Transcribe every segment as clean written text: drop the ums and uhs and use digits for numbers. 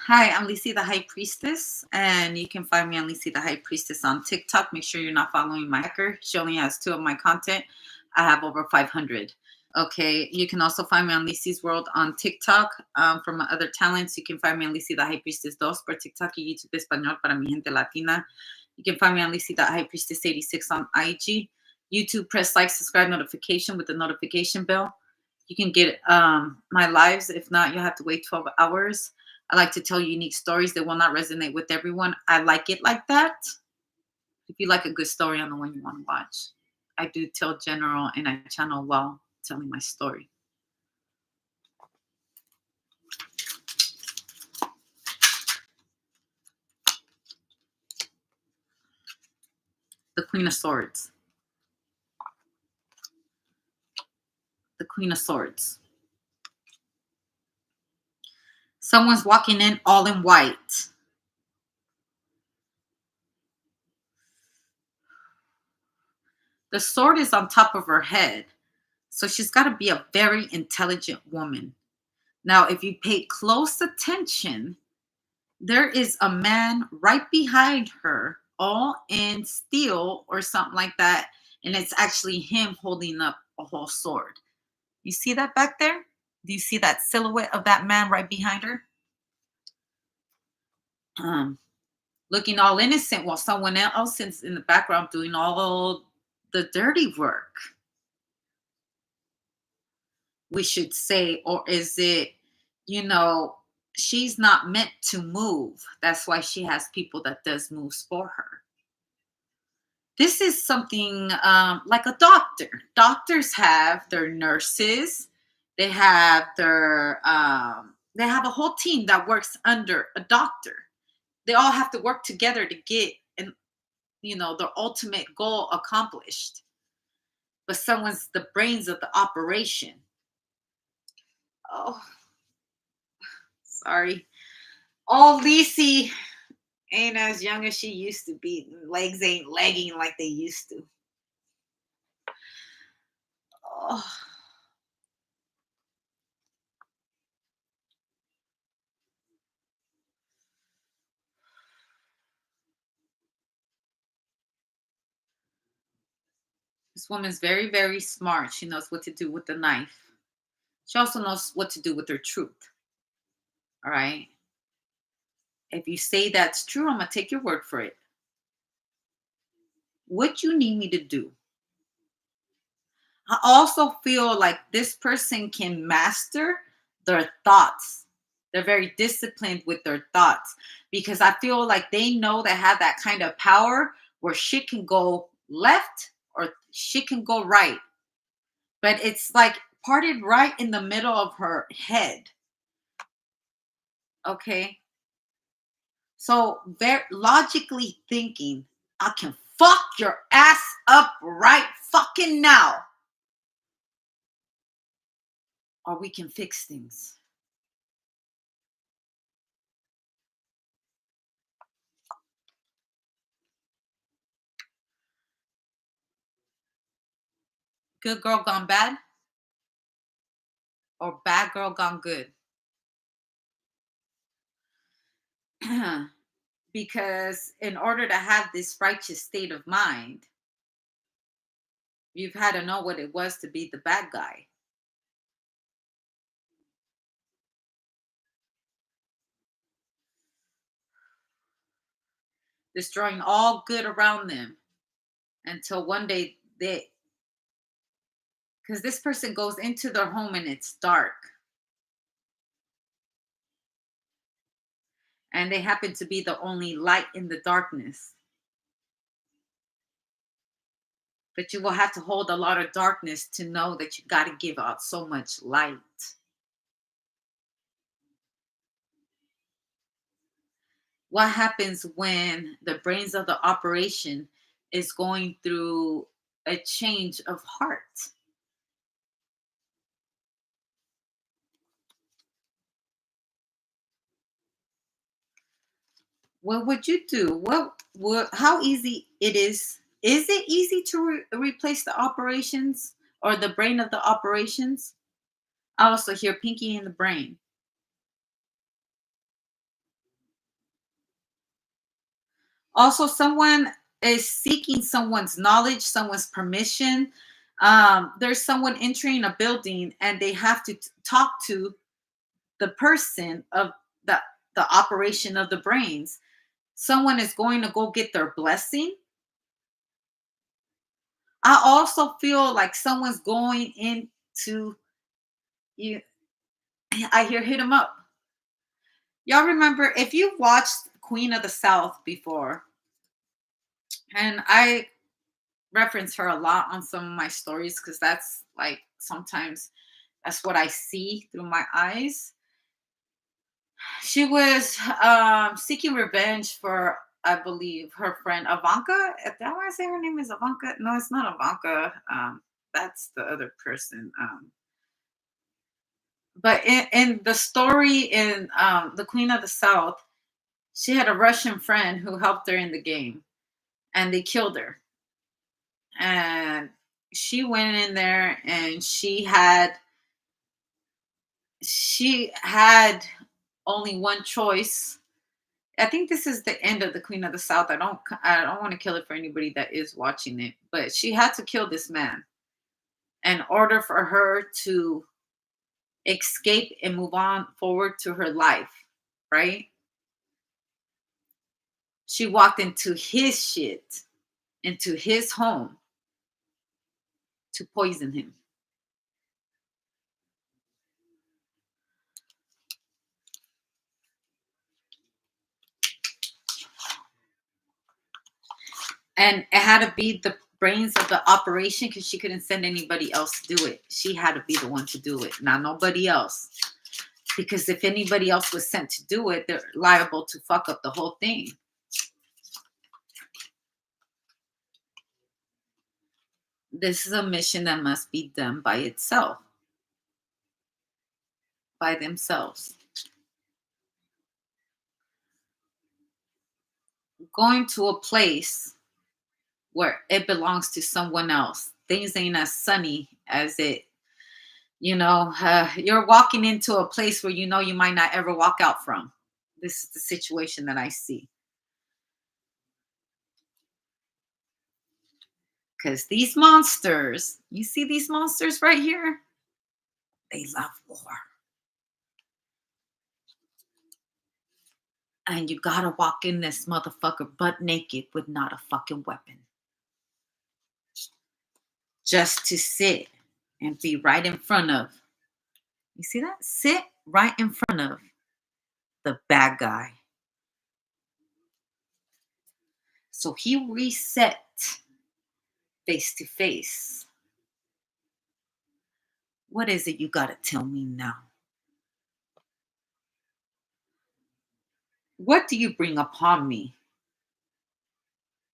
Hi, I'm Lisi the High Priestess, and you can find me on Lisi the High Priestess on TikTok. Make sure you're not following my hacker. She only has two of my content. I have over 500. Okay, you can also find me on Lisi's World on TikTok. For my other talents, you can find me on Lisi the High Priestess 2 por TikTok y YouTube Español para mi gente latina. You can find me on Lisi the High Priestess 86 on IG. YouTube, press like, subscribe, notification with the notification bell. You can get my lives. If not, you'll have to wait 12 hours. I like to tell unique stories that will not resonate with everyone. I like it like that. If you like a good story, I'm the one you want to watch. I do tell general and I channel while telling my story. The Queen of Swords. The Queen of Swords. Someone's walking in all in white. The sword is on top of her head. So she's got to be a very intelligent woman. Now, if you pay close attention, there is a man right behind her, all in steel or something like that. And it's actually him holding up a whole sword. You see that back there? Do you see that silhouette of that man right behind her? Looking all innocent while someone else is in the background doing all the dirty work, we should say. Or is it, she's not meant to move. That's why she has people that does moves for her. This is something like a doctor. Doctors have their nurses. They have they have a whole team that works under a doctor. They all have to work together to get their ultimate goal accomplished. But someone's the brains of the operation. Oh, sorry. Oh, Lisi ain't as young as she used to be. Legs ain't legging like they used to. Oh. This woman's very, very smart. She knows what to do with the knife. She also knows what to do with her truth. All right. If you say that's true, I'm going to take your word for it. What you need me to do? I also feel like this person can master their thoughts. They're very disciplined with their thoughts because I feel like they know they have that kind of power where shit can go left or shit can go right. But it's like parted right in the middle of her head. Okay. So very logically thinking, I can fuck your ass up right fucking now. Or we can fix things. Good girl gone bad or bad girl gone good. Because in order to have this righteous state of mind, you've had to know what it was to be the bad guy. Destroying all good around them until one day because this person goes into their home and it's dark. And they happen to be the only light in the darkness. But you will have to hold a lot of darkness to know that you got to give out so much light. What happens when the brains of the operation is going through a change of heart? What would you do? How easy it is? Is it easy to replace the operations or the brain of the operations? I also hear pinky in the brain. Also, someone is seeking someone's knowledge, someone's permission. There's someone entering a building and they have to talk to the person of the the operation of the brains. Someone is going to go get their blessing. I also feel like someone's going into you. I hear hit them up. Y'all remember if you've watched Queen of the South before, and I reference her a lot on some of my stories because that's like sometimes that's what I see through my eyes. She was seeking revenge for, I believe, her friend Ivanka. Did I want to say her name is Ivanka? No, it's not Ivanka. That's the other person. But in the story in The Queen of the South, she had a Russian friend who helped her in the game, and they killed her. And she went in there, and she had only one choice. I think this is the end of The Queen of the South. I don't want to kill it for anybody that is watching it, but she had to kill this man in order for her to escape and move on forward to her life, right? She walked into his shit, into his home to poison him. And it had to be the brains of the operation because she couldn't send anybody else to do it. She had to be the one to do it, not nobody else. Because if anybody else was sent to do it, they're liable to fuck up the whole thing. This is a mission that must be done by itself, by themselves. Going to a place where it belongs to someone else. Things ain't as sunny as you're walking into a place where you know you might not ever walk out from. This is the situation that I see. Because these monsters, you see these monsters right here? They love war. And you gotta walk in this motherfucker butt naked with not a fucking weapon. Just to sit and be right in front of. You see that? Sit right in front of the bad guy. So he reset face to face. What is it you gotta tell me now? What do you bring upon me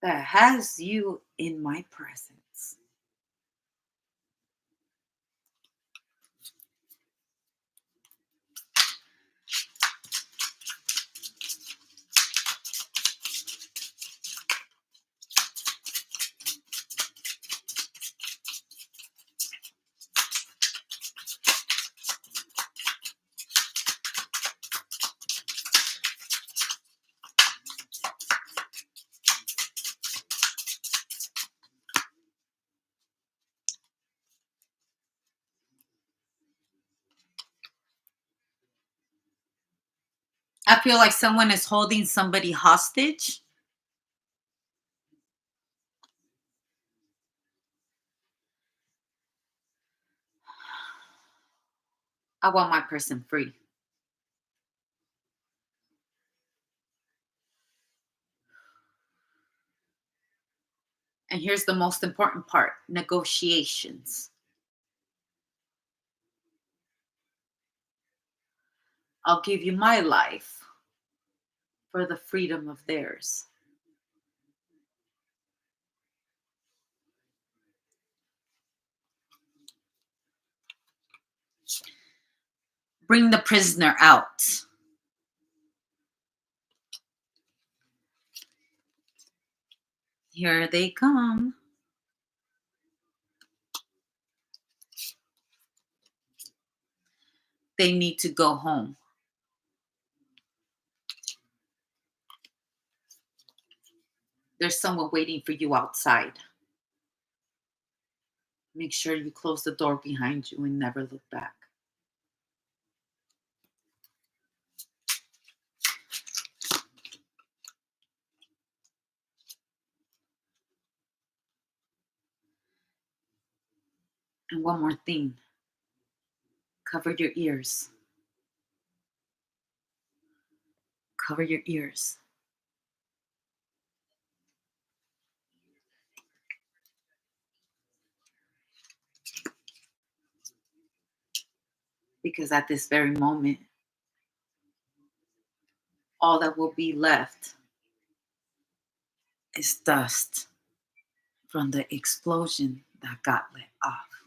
that has you in my presence? I feel like someone is holding somebody hostage. I want my person free. And here's the most important part: negotiations. I'll give you my life for the freedom of theirs. Bring the prisoner out. Here they come. They need to go home. There's someone waiting for you outside. Make sure you close the door behind you and never look back. And one more thing, cover your ears. Cover your ears. Because at this very moment, all that will be left is dust from the explosion that got let off.